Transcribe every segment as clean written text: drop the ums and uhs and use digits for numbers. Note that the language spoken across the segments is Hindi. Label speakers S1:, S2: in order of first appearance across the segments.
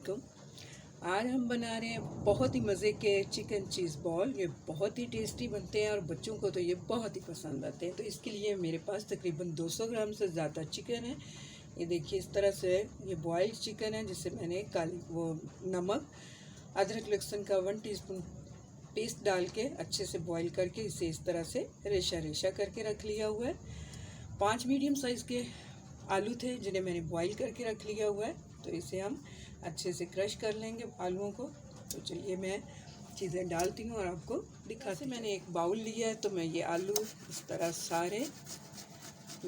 S1: वालेकुम। आज हम बना रहे हैं बहुत ही मज़े के चिकन चीज़ बॉल। ये बहुत ही टेस्टी बनते हैं और बच्चों को तो ये बहुत ही पसंद आते हैं। तो इसके लिए मेरे पास तकरीबन 200 ग्राम से ज़्यादा चिकन है। ये देखिए इस तरह से ये बॉइल्ड चिकन है, जिसे मैंने काली नमक, अदरक लहसुन का 1 टीस्पून पेस्ट डाल के अच्छे से बॉईल करके इसे इस तरह से रेशा रेशा करके रख लिया हुआ है। 5 मीडियम साइज़ के आलू थे जिन्हें मैंने बॉईल करके रख लिया हुआ है। तो इसे हम अच्छे से क्रश कर लेंगे आलूओं को। तो चलिए मैं चीज़ें डालती हूँ और आपको दिखाती हूँ। मैंने एक बाउल लिया है, तो मैं ये आलू इस तरह सारे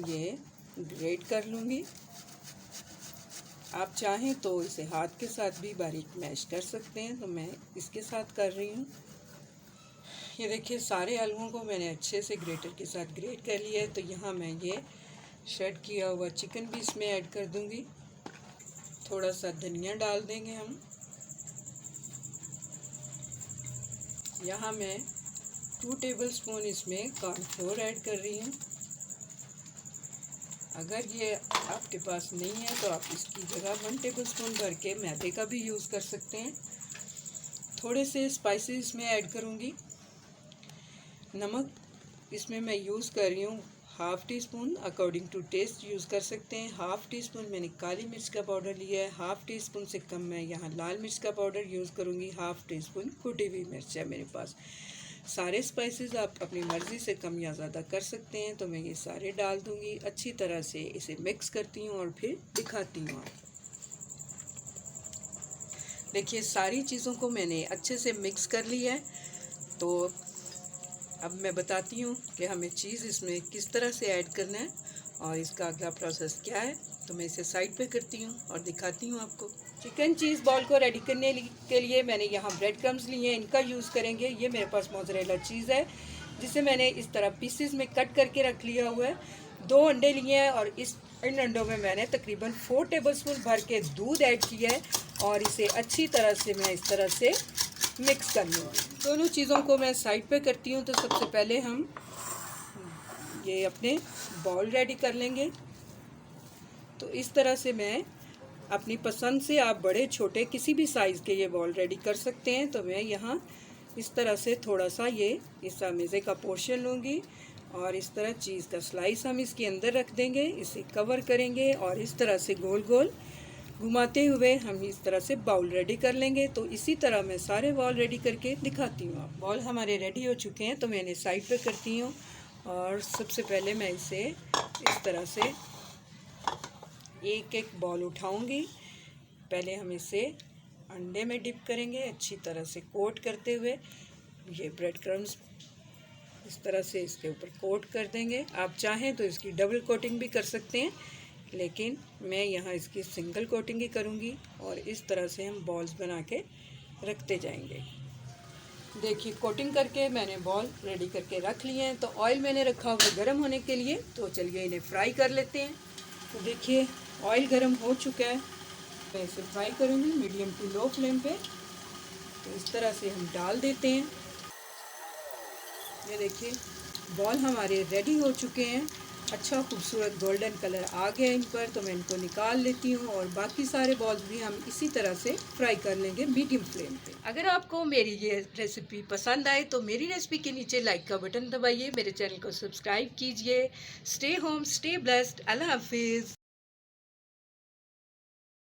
S1: ये ग्रेट कर लूँगी। आप चाहें तो इसे हाथ के साथ भी बारीक मैश कर सकते हैं, तो मैं इसके साथ कर रही हूँ। ये देखिए सारे आलूओं को मैंने अच्छे से ग्रेटर के साथ ग्रेट कर लिया है। तो यहाँ मैं ये श्रेड किया हुआ चिकन भी इसमें ऐड कर दूंगी। थोड़ा सा धनिया डाल देंगे हम। यहाँ मैं 2 टेबलस्पून इसमें कॉर्नफ्लोर ऐड कर रही हूँ। अगर ये आपके पास नहीं है तो आप इसकी जगह 1 टेबलस्पून भर के मैदे का भी यूज़ कर सकते हैं। थोड़े से स्पाइसेस इसमें ऐड करूँगी। नमक इसमें मैं यूज़ कर रही हूँ 1/2 teaspoon, according to taste use कर सकते हैं। 1/2 टीस्पून मैंने काली मिर्च का पाउडर लिया है। 1/2 टीस्पून से कम मैं यहाँ लाल मिर्च का पाउडर यूज़ करूँगी। 1/2 टीस्पून कुटी हुई मिर्च है मेरे पास। सारे स्पाइसेस आप अपनी मर्ज़ी से कम या ज़्यादा कर सकते हैं। तो मैं ये सारे डाल दूँगी। अच्छी तरह से इसे मिक्स करती हूँ और फिर दिखाती हूँ आपको। देखिए सारी चीज़ों को मैंने अच्छे से मिक्स कर लिया है। तो अब मैं बताती हूँ कि हमें चीज़ इसमें किस तरह से ऐड करना है और इसका अगला प्रोसेस क्या है। तो मैं इसे साइड पे करती हूँ और दिखाती हूँ आपको। चिकन चीज़ बॉल को रेडी करने के लिए मैंने यहाँ ब्रेड क्रम्स लिए हैं, इनका यूज़ करेंगे। ये मेरे पास मोज़रेला चीज़ है जिसे मैंने इस तरह पीसेस में कट करके रख लिया हुआ है। 2 अंडे लिए हैं और इन अंडों में मैंने तकरीबन 4 टेबलस्पून भर के दूध ऐड किया है और इसे अच्छी तरह से मैं इस तरह से मिक्स कर लूँगी। दोनों चीज़ों को मैं साइड पे करती हूँ। तो सबसे पहले हम ये अपने बॉल रेडी कर लेंगे। तो इस तरह से मैं अपनी पसंद से, आप बड़े छोटे किसी भी साइज़ के ये बॉल रेडी कर सकते हैं। तो मैं यहाँ इस तरह से थोड़ा सा ये इस मेज़े का पोर्शन लूँगी और इस तरह चीज़ का स्लाइस हम इसके अंदर रख देंगे। इसे कवर करेंगे और इस तरह से गोल गोल घुमाते हुए हम इस तरह से बाउल रेडी कर लेंगे। तो इसी तरह मैं सारे बॉल रेडी करके दिखाती हूँ। आप बॉल हमारे रेडी हो चुके हैं, तो मैं इन्हें साइड पे करती हूँ और सबसे पहले मैं इसे इस तरह से एक एक बॉल उठाऊंगी। पहले हम इसे अंडे में डिप करेंगे अच्छी तरह से कोट करते हुए। ये ब्रेड क्रम्स इस तरह से इसके ऊपर कोट कर देंगे। आप चाहें तो इसकी डबल कोटिंग भी कर सकते हैं, लेकिन मैं यहाँ इसकी सिंगल कोटिंग ही करूँगी और इस तरह से हम बॉल्स बना के रखते जाएंगे। देखिए कोटिंग करके मैंने बॉल रेडी करके रख लिए हैं। तो ऑयल मैंने रखा हुआ गर्म होने के लिए। तो चलिए इन्हें फ्राई कर लेते हैं। तो देखिए ऑयल गर्म हो चुका है। मैं इसे फ्राई करूँगी मीडियम टू लो फ्लेम पे। तो इस तरह से हम डाल देते हैं। ये देखिए बॉल हमारे रेडी हो चुके हैं। अच्छा खूबसूरत गोल्डन कलर आ गया इन पर। तो मैं इनको निकाल लेती हूँ और बाकी सारे बॉल्स भी हम इसी तरह से फ्राई कर लेंगे मीडियम फ्लेम पे। अगर आपको मेरी ये रेसिपी पसंद आए तो मेरी रेसिपी के नीचे लाइक का बटन दबाइए, मेरे चैनल को सब्सक्राइब कीजिए। Stay home, stay blessed. Allah हाफिज़।